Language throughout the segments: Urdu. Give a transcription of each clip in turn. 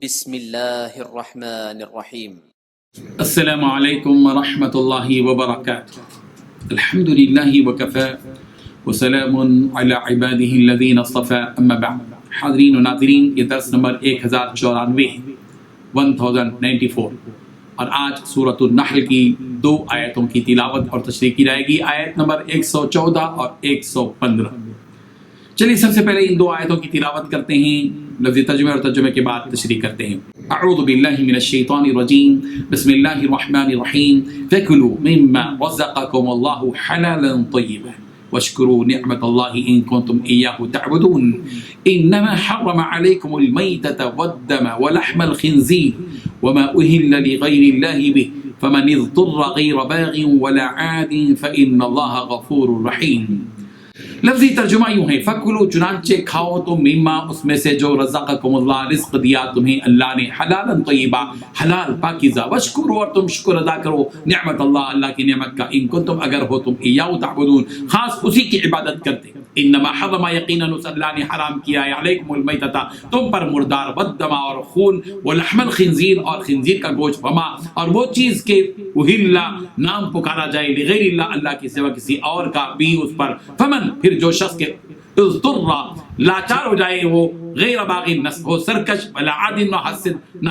بسم الله الرحمن الرحيم. السلام علیکم ورحمۃ اللہ وبرکاتہ۔ الحمد للہ وکفى وسلام علی عباده الذین اصطفى اما بعد۔ حاضرین و ناظرین، یہ درس نمبر 1094 1094 اور آج سورۃ النحل کی 2 آیتوں کی تلاوت اور تشریح کی جائے گی، آیت نمبر 114 اور 115۔ چلیے سب سے پہلے ان 2 آیتوں کی تلاوت کرتے ہیں، لفظی ترجمے اور ترجمے کے بعد تشریح کرتے ہیں۔ اعوذ باللہ من الشیطان الرجیم، بسم اللہ الرحمن الرحیم، فَكُلُوا مِمَّا رَزَقَكُمُ اللَّهُ حَلَالًا طَيِّبًا وَاشْكُرُوا نِعْمَةَ اللَّهِ إِن كُنتُمْ إِيَّاهُ تَعْبُدُونَ إِنَّمَا حَرَّمَ عَلَيْكُمُ الْمَيْتَةَ وَالدَّمَ وَلَحْمَ الْخِنزِيرِ وَمَا أُهِلَّ لِغَيْرِ اللَّهِ بِهِ فَمَنِ اضْطُرَّ غَيْرَ بَاغٍ وَلَا عَادٍ فَإِنَّ اللَّهَ غَفُورٌ رَحِيمٌ۔ لفظی ترجمہ یوں ہے، فَكُلُوا چنانچہ کھاؤ تم، مما اس میں سے جو رزقکم اللہ رزق دیا تمہیں اللہ نے، حلالا طیبا حلال پاکیزہ، واشکروا اور تم شکر ادا کرو نعمت اللہ کی نعمت کا، ان کنتم اگر ہو تم ایاہ تعبدون خاص اسی کی عبادت کرتے۔ انما حرم یقیناً اس اللہ نے حرام کیا ہے، علیکم المیتۃ تم پر مردار، والدم اور خون، ولحم الخنزیر اور خنزیر کا گوشت، وما اور وہ چیز کے اہل نام پکارا جائے لغیر اللہ اللہ کے سوا کسی اور کا بھی اس پر، فمن پھر جو شخص کے اضطر لاچار ہو جائے، وہ غیر باغ ہو سرکش، ولا عاد نہ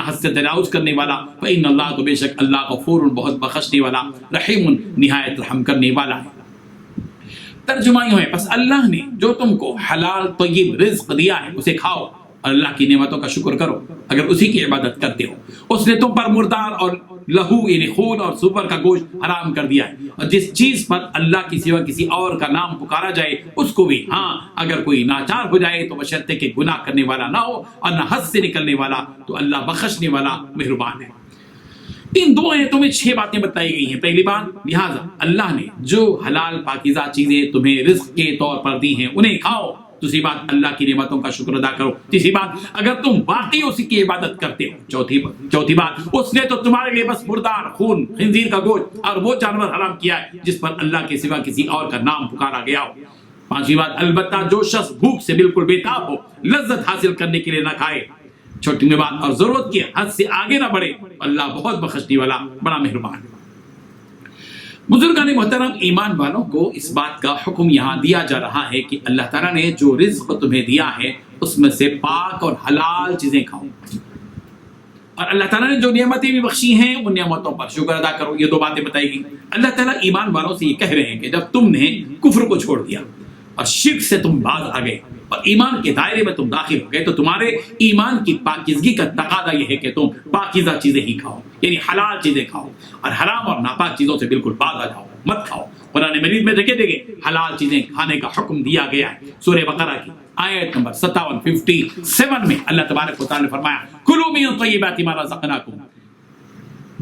حد سے تجاوز کرنے والا، فإن اللہ تو بے شک اللہ غفور بہت بخشنے والا، رحیم نہایت رحم کرنے والا ہے۔ ترجمہ یوں ہے، پس اللہ نے جو تم کو حلال طیب رزق دیا ہے اسے کھاؤ اور اللہ کی نعمتوں کا شکر کرو اگر اسی کی عبادت کرتے ہو۔ اس نے تم پر مردار اور لہو یعنی خون اور سور کا گوشت حرام کر دیا ہے، اور جس چیز پر اللہ کی سوا کسی اور کا نام پکارا جائے اس کو بھی، ہاں اگر کوئی ناچار ہو جائے تو بشرطے کہ گناہ کرنے والا نہ ہو اور نہ حد سے نکلنے والا، تو اللہ بخشنے والا مہربان ہے۔ ان 2 آیتوں میں 6 باتیں بتائی گئی ہیں۔ پہلی بات، لہٰذا اللہ نے جو حلال پاکیزہ چیزیں تمہیں رزق کے طور پر دی ہیں انہیں کھاؤ۔ دوسری بات، اللہ کی نعمتوں کا شکر ادا کرو۔ تیسری بات، اگر تم واقعی اسی کی عبادت کرتے ہو۔ چوتھی بات، اس نے تو تمہارے لیے بس مردار، خون، خنزیر کا گوشت اور وہ جانور حرام کیا ہے جس پر اللہ کے سوا کسی اور کا نام پکارا گیا ہو۔ پانچویں بات، البتہ جو شخص بھوک سے بالکل بےتاب ہو، لذت حاصل کرنے کے لیے نہ کھائے۔ چھوٹی میں بات، اور ضرورت کی حد سے آگے نہ بڑھے، اللہ بہت بخشنے والا بڑا مہربان ہے۔ بزرگان محترم، ایمان والوں کو اس بات کا حکم یہاں دیا جا رہا ہے کہ اللہ تعالیٰ نے جو رزق تمہیں دیا ہے اس میں سے پاک اور حلال چیزیں کھاؤ، اور اللہ تعالیٰ نے جو نعمتیں بھی بخشی ہیں ان نعمتوں پر شکر ادا کرو۔ یہ 2 باتیں بتائی گئی۔ اللہ تعالیٰ ایمان والوں سے یہ کہہ رہے ہیں کہ جب تم نے کفر کو چھوڑ دیا اور شرک سے تم باز آ گئے اور ایمان کے دائرے میں تم داخل ہو گئے، تو تمہارے ایمان کی پاکیزگی کا تقاضا یہ ہے کہ تم پاکیزہ چیزیں ہی کھاؤ، یعنی حلال چیزیں کھاؤ، اور حرام اور ناپاک چیزوں سے بالکل باز آ جاؤ، مت کھاؤ۔ قرآن مجید میں جگہ حلال چیزیں کھانے کا حکم دیا گیا ہے۔ سورہ بقرہ کی آیت نمبر 57 میں اللہ تبارک و تعالیٰ نے فرمایا، کلوا من طیبات ما رزقناکم،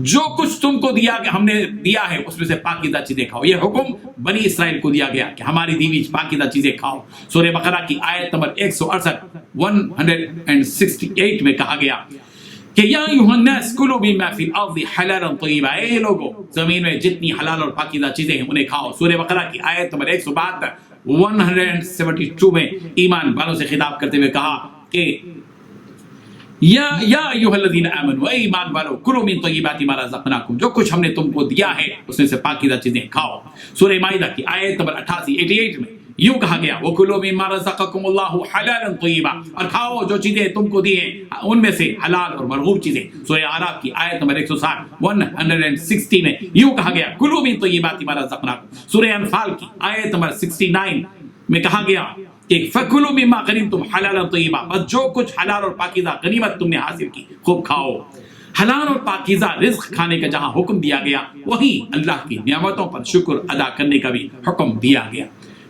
جو کچھ تم کو دیا کہ ہم نے دیا ہے اس میں سے پاکیزہ چیزیں کھاؤ۔ یہ حکم بنی اسرائیل کو دیا گیا کہ ہماری دی ہوئی پاکیزہ چیزیں کھاؤ۔ سورہ بقرہ کی آیت نمبر 168 میں کہا گیا کہ یا ایھا الناس کلوا مما فی الارض حلالا طیبا، اے لوگو زمین میں جتنی حلال اور پاکیزہ چیزیں ہیں انہیں کھاؤ۔ سورہ بقرہ کی آیت نمبر 172 میں ایمان والوں سے خطاب کرتے ہوئے کہا کہ یا ایھا الذین آمنوا، اے ایمان والو، کلوا من طیبات ما رزقناکم، جو کچھ ہم نے تم کو دیا ہے اس میں سے پاکیزہ چیزیں کھاؤ۔ سورہ مائدہ کی آیت نمبر 88 میں یوں کہا گیا، وَكُلُوا مِمَّا رَزَقَكُمُ اللَّهُ حَلَالًا طَيِّبًا، اور کھاؤ جو چیزیں تم کو دی ہیں ان میں سے حلال اور مرغوب چیزیں۔ سورہ اعراف کی آیت نمبر 160 میں یوں کہا گیا، کلوا من طیبات ما رزقناکم۔ سورہ انفال کی آیت نمبر 69 میں کہا گیا کہ فَكُلُوا مِمَّا غَنِمْتُمْ حَلَالًا طَيِّبًا، بس جو کچھ حلال اور پاکیزہ غنیمت تم نے حاصل کی خوب کھاؤ۔ حلال اور پاکیزہ رزق کھانے کا جہاں حکم دیا گیا، وہیں اللہ کی نعمتوں پر شکر ادا کرنے کا بھی حکم دیا گیا۔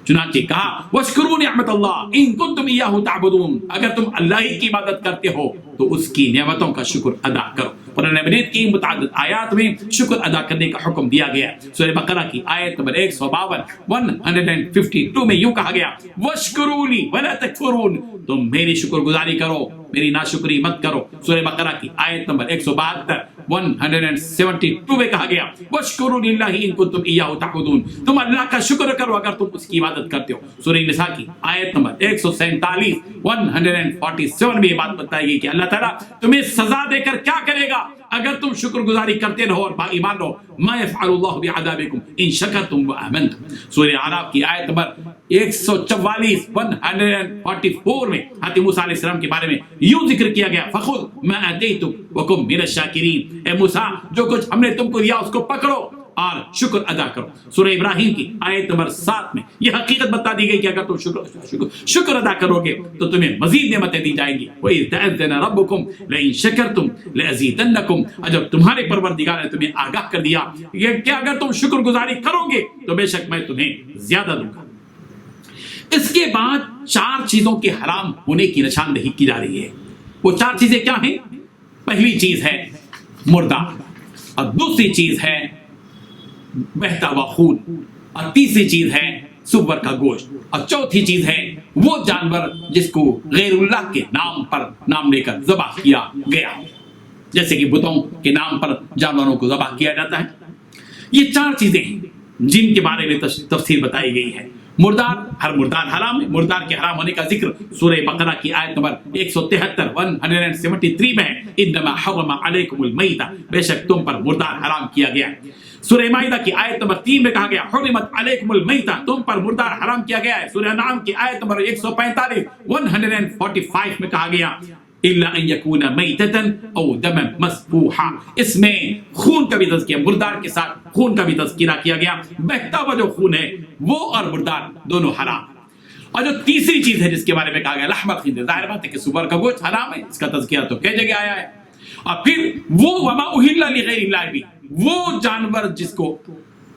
چنانچہ کہا، وَاشْكُرُوا نِعْمَتَ اللَّهِ إِن كُنتُمْ إِيَّاهُ تَعْبُدُونَ، اگر تم اللہ ہی کی عبادت کرتے ہو تو اس کی نعمتوں کا شکر ادا کرو۔ قرآن مجید کی متعدد آیات میں شکر ادا کرنے کا حکم دیا گیا ہے۔ سورہ بقرہ کی آیت نمبر 152 میں یوں کہا گیا، وَاشْكُرُوا لِي وَلَا تَكْفُرُونَ، تم میری شکر گزاری کرو، میری ناشکری مت کرو۔ سورہ بقرہ کی آیت نمبر 172، 172 میں کہا گیا وَاشْكُرُوا لِلَّهِ إِن كُنتُمْ إِيَّاهُ تَعْبُدُونَ، تم اللہ کا شکر کرو اگر تم اس کی عبادت کرتے ہو۔ سورہ نساء کی آیت نمبر 147 147 میں یہ بات بتائی گئی کہ اللہ تعالیٰ تمہیں سزا دے کر کیا کرے گا اگر تم شکر گزاری کرتے رہو اور با ایمان رہو۔ ما يفعل الله بعذابكم ان شکرتم وآمنتم، سورہ اعراف کی آیت نمبر 144 144 میں حضرت موسیٰ علیہ السلام کے بارے میں یوں ذکر کیا گیا فخذ ما آتیتک وکن من الشاکرین، اے موسیٰ جو کچھ ہم نے تم کو دیا اس کو پکڑو اور شکر ادا کرو۔ سورہ ابراہیم کی آیت نمبر 7 میں یہ حقیقت بتا دی گئی کہ اگر تم شکر ادا کرو گے تو تمہیں مزید نعمتیں دی جائیں گی۔ وَإِذْ تَأَذَّنَ رَبُّكُمْ لَئِن شَكَرْتُمْ لَأَزِيدَنَّكُمْ، اور جب تمہارے پروردگار نے تمہیں آگاہ کر دیا کہ اگر تم شکر گزاری کرو گے تو بے شک میں تمہیں زیادہ دوں گا۔ اس کے بعد 4 چیزوں کے حرام ہونے کی نشاندہی کی جا رہی ہے۔ وہ 4 چیزیں کیا ہیں؟ پہلی چیز ہے مردار، اور دوسری چیز ہے بہتا ہوا خون، اور تیسری چیز ہے سور کا گوشت، اور چوتھی چیز ہے وہ جانور جس کو غیر اللہ کے نام پر نام لے کر ذبح کیا گیا، جیسے کہ بتوں کے نام پر جانوروں کو ذبح کیا جاتا ہے۔ یہ 4 چیزیں ہیں جن کے بارے میں تفسیر بتائی گئی ہے۔ مردار، ہر مردار حرام ہے۔ مردار کے حرام ہونے کا ذکر سورہ بقرہ کی آیت نمبر 173 میں ہے انما حرم علیکم المیتہ، بے شک تم پر مردار حرام کیا گیا ہے۔ سورہ مائدہ کی آیت نمبر 3 میں کہا گیا حرمت علیکم المیتہ، تم پر مردار حرام کیا گیا ہے۔ سورہ انعام کی آیت نمبر 145 145 میں کہا گیا الا ان یکون میتۃ او دما مسفوحا، اس میں خون کا بھی تذکیہ، مردار کے ساتھ خون کا بھی تذکرہ کیا گیا۔ بہتا ہوا جو خون ہے وہ اور مردار دونوں حرام۔ اور جو تیسری چیز ہے جس کے بارے میں کہا گیا لحم الخنزیر، ظاہر بات ہے کہ سور کا گوشت حرام ہے، اس کا تذکرہ تو کئی جگہ آیا ہے۔ اور پھر وہ وما اہل لغیر اللہ بھی، وہ جانور جس کو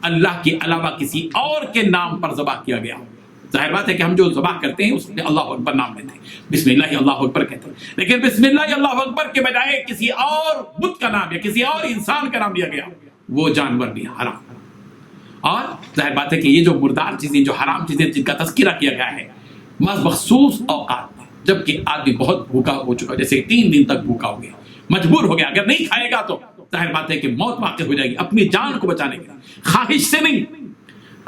اللہ کے علاوہ کسی اور کے نام پر ذبح کیا گیا ہو۔ ظاہر بات ہے کہ ہم جو ذبح کرتے ہیں اس میں اللہ اکبر نام لیتے ہیں، بسم اللہ اللہ اکبر کہتے ہیں، لیکن بسم اللہ اللہ اکبر کے بجائے کسی اور بت کا نام یا کسی اور انسان کا نام لیا گیا، وہ جانور بھی حرام۔ اور ظاہر بات ہے کہ یہ جو مردار چیزیں، جو حرام چیزیں جن کا تذکرہ کیا گیا ہے مخصوص اوقات میں، جبکہ آدمی بہت بھوکا ہو چکا، جیسے 3 دن تک بھوکا ہو گیا، مجبور ہو گیا، اگر نہیں کھائے گا تو ظاہر بات ہے کہ موت واقع ہو جائے گی، اپنی جان کو بچانے کے لیے، خواہش سے نہیں،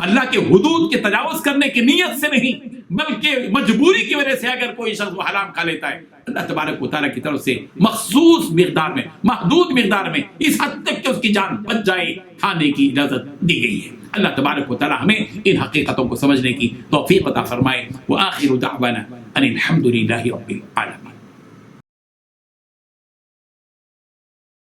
اللہ کے حدود کے تجاوز کرنے کی نیت سے نہیں، بلکہ مجبوری کی وجہ سے اگر کوئی شخص وہ حرام کھا لیتا ہے، اللہ تبارک و تعالیٰ کی طرف سے مخصوص مقدار میں، محدود مقدار میں، اس حد تک کہ اس کی جان بچ جائے، کھانے کی اجازت دی گئی ہے۔ اللہ تبارک و تعالیٰ ہمیں ان حقیقتوں کو سمجھنے کی توفیق عطا فرمائے۔ وآخر دعوانا ان الحمد للہ رب العالمین۔